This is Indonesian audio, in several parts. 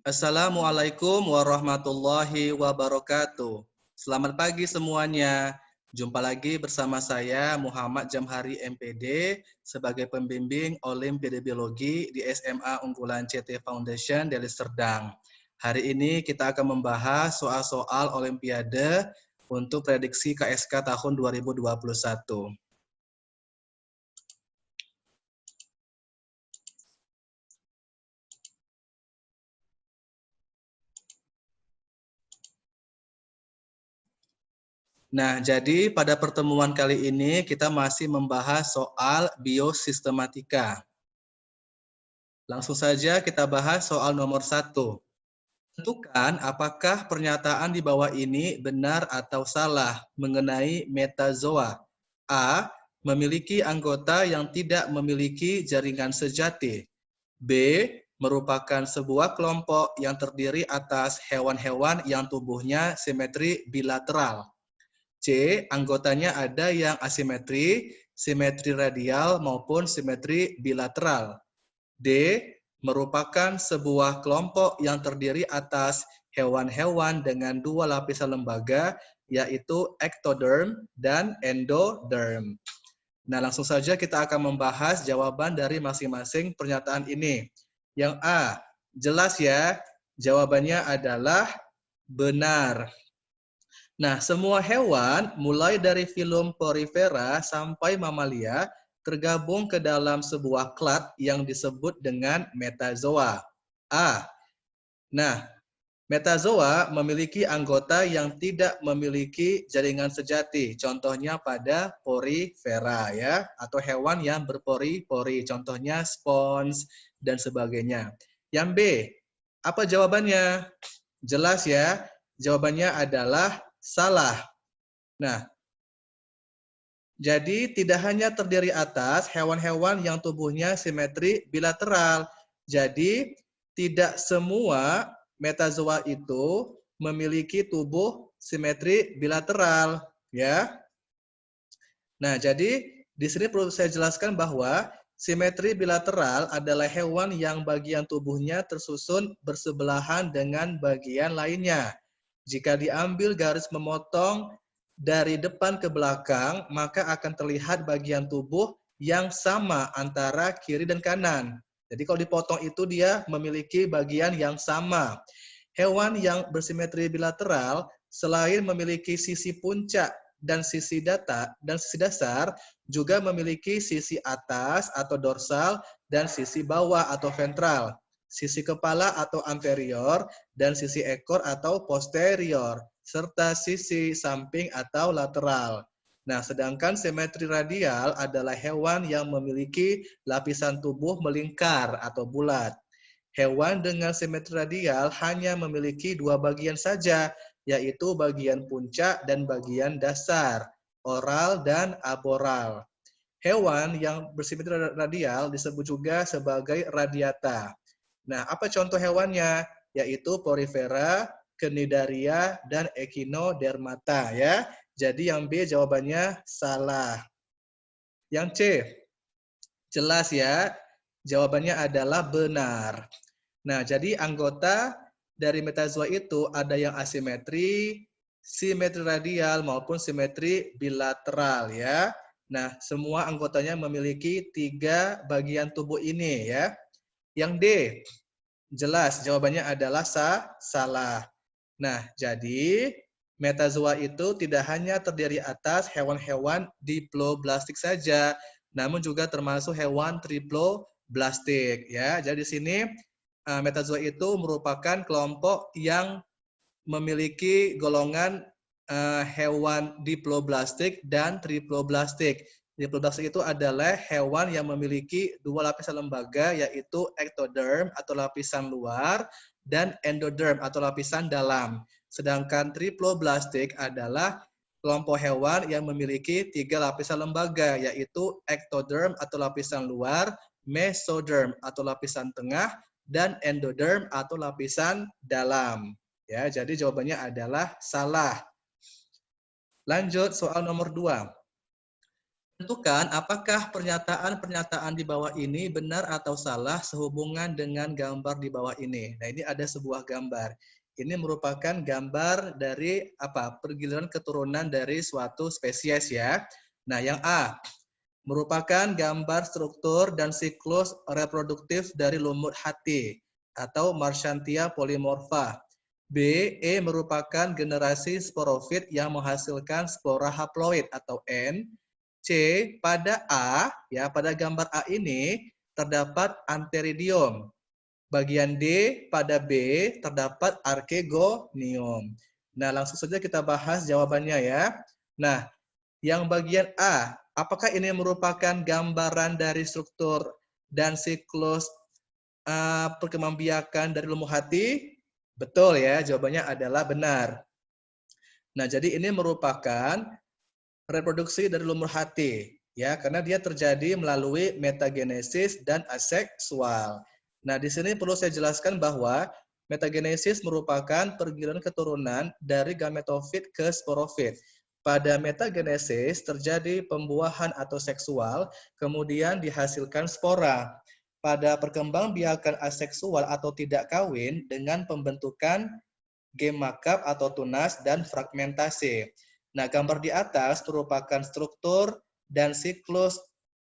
Assalamualaikum warahmatullahi wabarakatuh. Selamat pagi semuanya. Jumpa lagi bersama saya Muhammad Jamhari MPD sebagai pembimbing Olimpiade Biologi di SMA Unggulan CT Foundation Deli Serdang. Hari ini kita akan membahas soal-soal Olimpiade untuk prediksi KSK tahun 2021. Nah, jadi pada pertemuan kali ini kita masih membahas soal biosistematika. Langsung saja kita bahas soal nomor 1. Tentukan apakah pernyataan di bawah ini benar atau salah mengenai metazoa. A. Memiliki anggota yang tidak memiliki jaringan sejati. B. Merupakan sebuah kelompok yang terdiri atas hewan-hewan yang tubuhnya simetri bilateral. C. Anggotanya ada yang asimetri, simetri radial maupun simetri bilateral. D. Merupakan sebuah kelompok yang terdiri atas hewan-hewan dengan dua lapisan lembaga, yaitu ektoderm dan endoderm. Nah, langsung saja kita akan membahas jawaban dari masing-masing pernyataan ini. Yang A, jelas ya, jawabannya adalah benar. Nah, semua hewan, mulai dari filum Porifera sampai mamalia, tergabung ke dalam sebuah klad yang disebut dengan metazoa. A. Nah, metazoa memiliki anggota yang tidak memiliki jaringan sejati. Contohnya pada Porifera ya, atau hewan yang berpori-pori. Contohnya spons dan sebagainya. Yang B, apa jawabannya? Jelas ya, jawabannya adalah salah. Nah, jadi tidak hanya terdiri atas hewan-hewan yang tubuhnya simetri bilateral. Jadi tidak semua metazoa itu memiliki tubuh simetri bilateral, ya. Nah, jadi di sini perlu saya jelaskan bahwa simetri bilateral adalah hewan yang bagian tubuhnya tersusun bersebelahan dengan bagian lainnya. Jika diambil garis memotong dari depan ke belakang, maka akan terlihat bagian tubuh yang sama antara kiri dan kanan. Jadi kalau dipotong itu dia memiliki bagian yang sama. Hewan yang bersimetri bilateral selain memiliki sisi puncak dan sisi dasar juga memiliki sisi atas atau dorsal dan sisi bawah atau ventral, sisi kepala atau anterior dan sisi ekor atau posterior, serta sisi samping atau lateral. Nah, sedangkan simetri radial adalah hewan yang memiliki lapisan tubuh melingkar atau bulat. Hewan dengan simetri radial hanya memiliki dua bagian saja, yaitu bagian puncak dan bagian dasar, oral dan aboral. Hewan yang bersimetri radial disebut juga sebagai radiata. Nah, apa contoh hewannya? Yaitu Porifera, Cnidaria, dan Echinodermata ya. Jadi yang B jawabannya salah. Yang C, jelas ya. Jawabannya adalah benar. Nah, jadi anggota dari metazoa itu ada yang asimetri, simetri radial maupun simetri bilateral ya. Nah, semua anggotanya memiliki 3 bagian tubuh ini ya. Yang D, jelas jawabannya adalah salah. Nah, jadi metazoa itu tidak hanya terdiri atas hewan-hewan diploblastik saja, namun juga termasuk hewan triploblastik ya. Jadi di sini metazoa itu merupakan kelompok yang memiliki golongan hewan diploblastik dan triploblastik. Diploblastik itu adalah hewan yang memiliki dua lapisan lembaga, yaitu ektoderm atau lapisan luar dan endoderm atau lapisan dalam. Sedangkan triploblastik adalah kelompok hewan yang memiliki 3 lapisan lembaga, yaitu ektoderm atau lapisan luar, mesoderm atau lapisan tengah, dan endoderm atau lapisan dalam. Ya, jadi jawabannya adalah salah. Lanjut soal nomor 2. Tentukan apakah pernyataan-pernyataan di bawah ini benar atau salah sehubungan dengan gambar di bawah ini. Nah, ini ada sebuah gambar. Ini merupakan gambar dari pergiliran keturunan dari suatu spesies ya. Nah, yang A merupakan gambar struktur dan siklus reproduktif dari lumut hati atau Marchantia polymorpha. B. Merupakan generasi sporofit yang menghasilkan spora haploid atau N. C. Pada A, ya pada gambar A ini terdapat antheridium. Bagian D, pada B terdapat archegonium. Nah, langsung saja kita bahas jawabannya ya. Nah, yang bagian A, apakah ini merupakan gambaran dari struktur dan siklus perkembangbiakan dari lumut hati? Betul ya, jawabannya adalah benar. Nah, jadi ini merupakan reproduksi dari lumut hati, ya, karena dia terjadi melalui metagenesis dan aseksual. Nah, di sini perlu saya jelaskan bahwa metagenesis merupakan pergiliran keturunan dari gametofit ke sporofit. Pada metagenesis terjadi pembuahan atau seksual, kemudian dihasilkan spora. Pada perkembangbiakan aseksual atau tidak kawin dengan pembentukan gemakap atau tunas dan fragmentasi. Nah, gambar di atas merupakan struktur dan siklus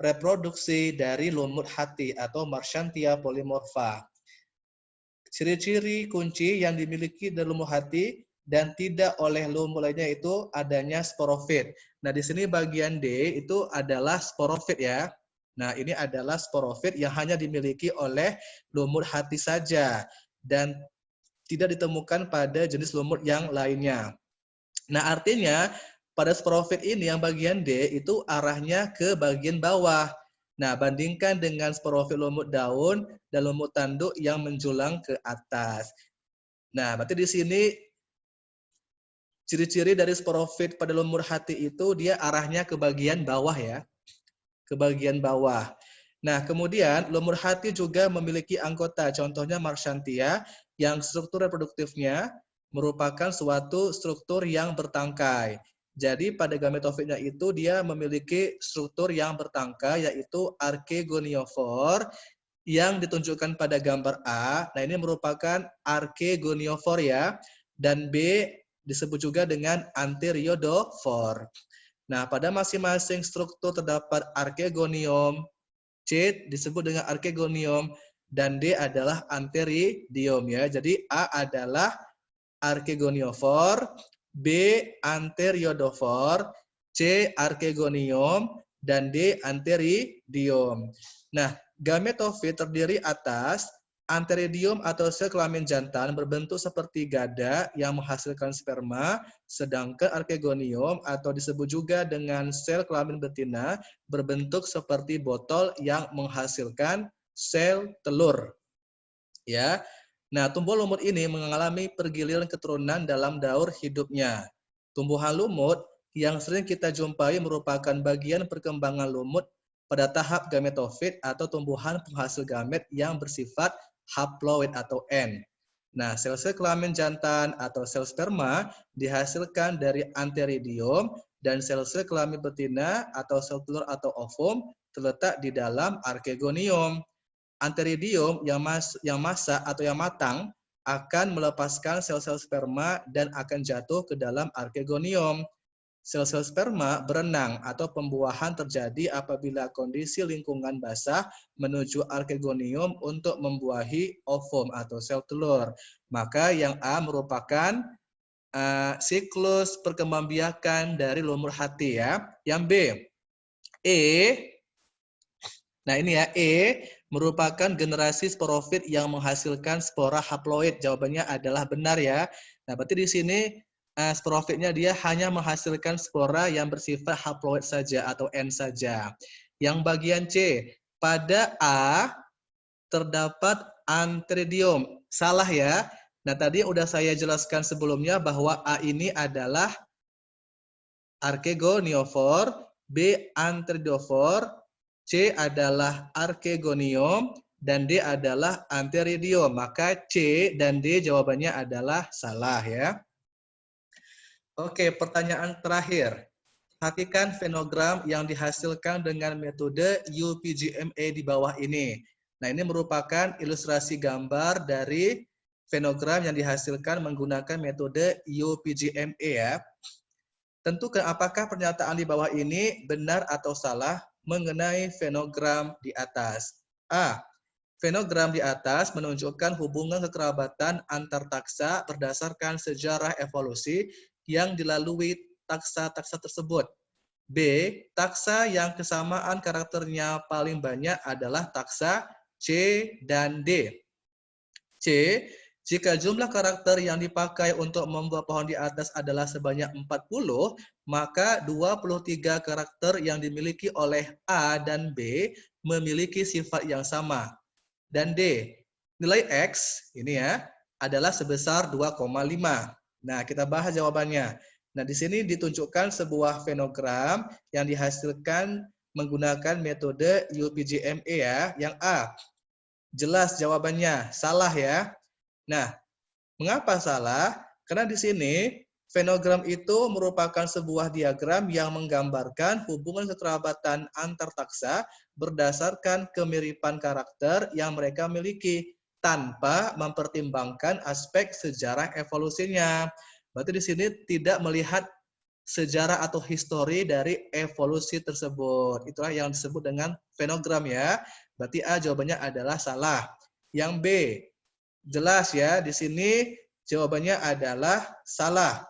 reproduksi dari lumut hati atau Marchantia polymorpha. Ciri-ciri kunci yang dimiliki dari lumut hati dan tidak oleh lumut lainnya itu adanya sporofit. Nah, di sini bagian D itu adalah sporofit ya. Nah, ini adalah sporofit yang hanya dimiliki oleh lumut hati saja dan tidak ditemukan pada jenis lumut yang lainnya. Nah, artinya pada sporofit ini yang bagian D itu arahnya ke bagian bawah. Nah, bandingkan dengan sporofit lumut daun dan lumut tanduk yang menjulang ke atas. Nah, berarti di sini ciri-ciri dari sporofit pada lumut hati itu dia arahnya ke bagian bawah ya. Ke bagian bawah. Nah, kemudian lumut hati juga memiliki anggota, contohnya Marchantia, yang struktur reproduktifnya merupakan suatu struktur yang bertangkai. Jadi pada gametofitnya itu dia memiliki struktur yang bertangkai, yaitu archegoniophore, yang ditunjukkan pada gambar A. Nah, ini merupakan archegoniophore ya, dan B disebut juga dengan anteriodophore. Nah, pada masing-masing struktur terdapat archegonium, C disebut dengan archegonium, dan D adalah antheridium ya. Jadi A adalah archegoniophore, B anteriodophore, C archegonium, dan D antheridium. Nah, gametofit terdiri atas antheridium atau sel kelamin jantan berbentuk seperti gada yang menghasilkan sperma, sedangkan archegonium atau disebut juga dengan sel kelamin betina berbentuk seperti botol yang menghasilkan sel telur. Ya. Nah, tumbuh lumut ini mengalami pergiliran keturunan dalam daur hidupnya. Tumbuhan lumut yang sering kita jumpai merupakan bagian perkembangan lumut pada tahap gametofit atau tumbuhan penghasil gamet yang bersifat haploid atau N. Nah, sel-sel kelamin jantan atau sel sperma dihasilkan dari antheridium dan sel-sel kelamin betina atau sel telur atau ovum terletak di dalam archegonium. Antheridium yang masak atau yang matang akan melepaskan sel-sel sperma dan akan jatuh ke dalam archegonium. Sel-sel sperma berenang atau pembuahan terjadi apabila kondisi lingkungan basah menuju archegonium untuk membuahi ovum atau sel telur. Maka yang A merupakan siklus perkembangbiakan dari lumut hati ya. Yang B, E. Nah, ini ya, E merupakan generasi sporofit yang menghasilkan spora haploid. Jawabannya adalah benar ya. Nah, berarti di sini sporofitnya dia hanya menghasilkan spora yang bersifat haploid saja atau N saja. Yang bagian C, pada A terdapat antheridium. Salah ya. Nah, tadi udah saya jelaskan sebelumnya bahwa A ini adalah archegoniophore, B antheridophore, C adalah archegonium, dan D adalah antheridium. Maka C dan D jawabannya adalah salah ya. Oke, pertanyaan terakhir. Perhatikan fenogram yang dihasilkan dengan metode UPGMA di bawah ini. Nah, ini merupakan ilustrasi gambar dari fenogram yang dihasilkan menggunakan metode UPGMA ya. Tentukan apakah pernyataan di bawah ini benar atau salah mengenai fenogram di atas. A. Fenogram di atas menunjukkan hubungan kekerabatan antar taksa berdasarkan sejarah evolusi yang dilalui taksa-taksa tersebut. B. Taksa yang kesamaan karakternya paling banyak adalah taksa C dan D. C. Jika jumlah karakter yang dipakai untuk membuat pohon di atas adalah sebanyak 40, maka 23 karakter yang dimiliki oleh A dan B memiliki sifat yang sama. Dan D, nilai X ini ya adalah sebesar 2,5. Nah, kita bahas jawabannya. Nah, di sini ditunjukkan sebuah fenogram yang dihasilkan menggunakan metode UPGMA ya. Yang A, jelas jawabannya, salah ya. Nah, mengapa salah? Karena di sini fenogram itu merupakan sebuah diagram yang menggambarkan hubungan kekerabatan antar taksa berdasarkan kemiripan karakter yang mereka miliki tanpa mempertimbangkan aspek sejarah evolusinya. Berarti di sini tidak melihat sejarah atau histori dari evolusi tersebut. Itulah yang disebut dengan fenogram ya. Berarti A jawabannya adalah salah. Yang B, jelas ya, di sini jawabannya adalah salah.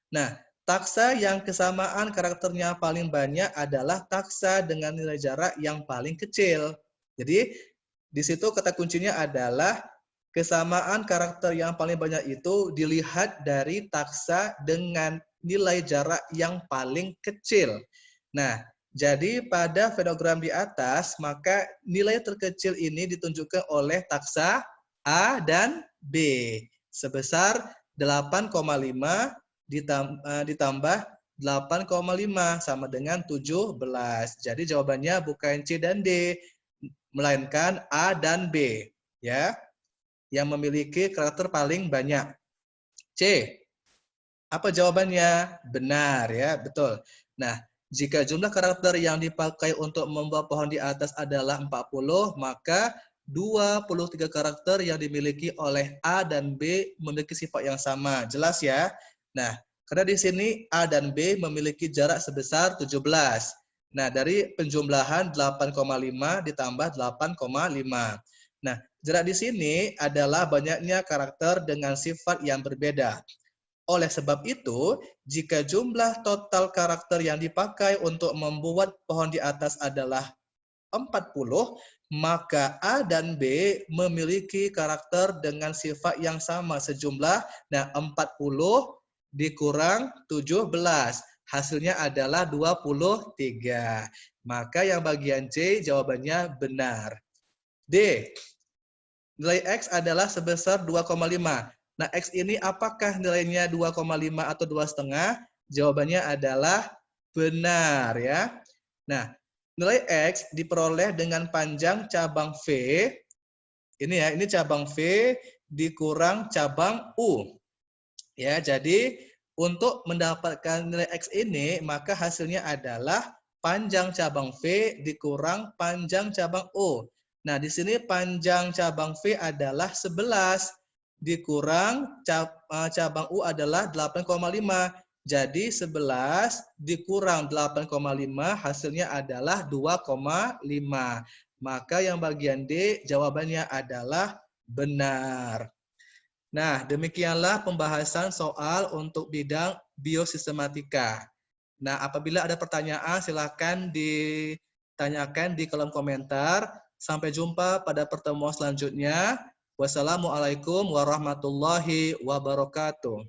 Nah, taksa yang kesamaan karakternya paling banyak adalah taksa dengan nilai jarak yang paling kecil. Jadi, di situ kata kuncinya adalah kesamaan karakter yang paling banyak itu dilihat dari taksa dengan nilai jarak yang paling kecil. Nah, jadi pada fenogram di atas, maka nilai terkecil ini ditunjukkan oleh taksa A dan B sebesar 8,5 ditambah 8,5 sama dengan 17. Jadi jawabannya bukan C dan D, melainkan A dan B ya, yang memiliki karakter paling banyak. C. Apa jawabannya? Benar ya, betul. Nah, jika jumlah karakter yang dipakai untuk membuat pohon di atas adalah 40, maka 23 karakter yang dimiliki oleh A dan B memiliki sifat yang sama. Jelas ya? Nah, karena di sini A dan B memiliki jarak sebesar 17. Nah, dari penjumlahan 8,5 ditambah 8,5. Nah, jarak di sini adalah banyaknya karakter dengan sifat yang berbeda. Oleh sebab itu, jika jumlah total karakter yang dipakai untuk membuat pohon di atas adalah 40, maka A dan B memiliki karakter dengan sifat yang sama sejumlah 40 dikurang 17. Hasilnya adalah 23. Maka yang bagian C jawabannya benar. D. Nilai X adalah sebesar 2,5. Nah, X ini apakah nilainya 2,5 atau 2,5? Jawabannya adalah benar ya. Nah, nilai X diperoleh dengan panjang cabang V. Ini ya, ini cabang V dikurang cabang U. Ya, jadi untuk mendapatkan nilai X ini, maka hasilnya adalah panjang cabang V dikurang panjang cabang U. Nah, di sini panjang cabang V adalah 11 dikurang cabang U adalah 8,5. Jadi 11 dikurang 8,5 hasilnya adalah 2,5. Maka yang bagian D jawabannya adalah benar. Nah, demikianlah pembahasan soal untuk bidang biosistematika. Nah, apabila ada pertanyaan silakan ditanyakan di kolom komentar. Sampai jumpa pada pertemuan selanjutnya. Wassalamualaikum warahmatullahi wabarakatuh.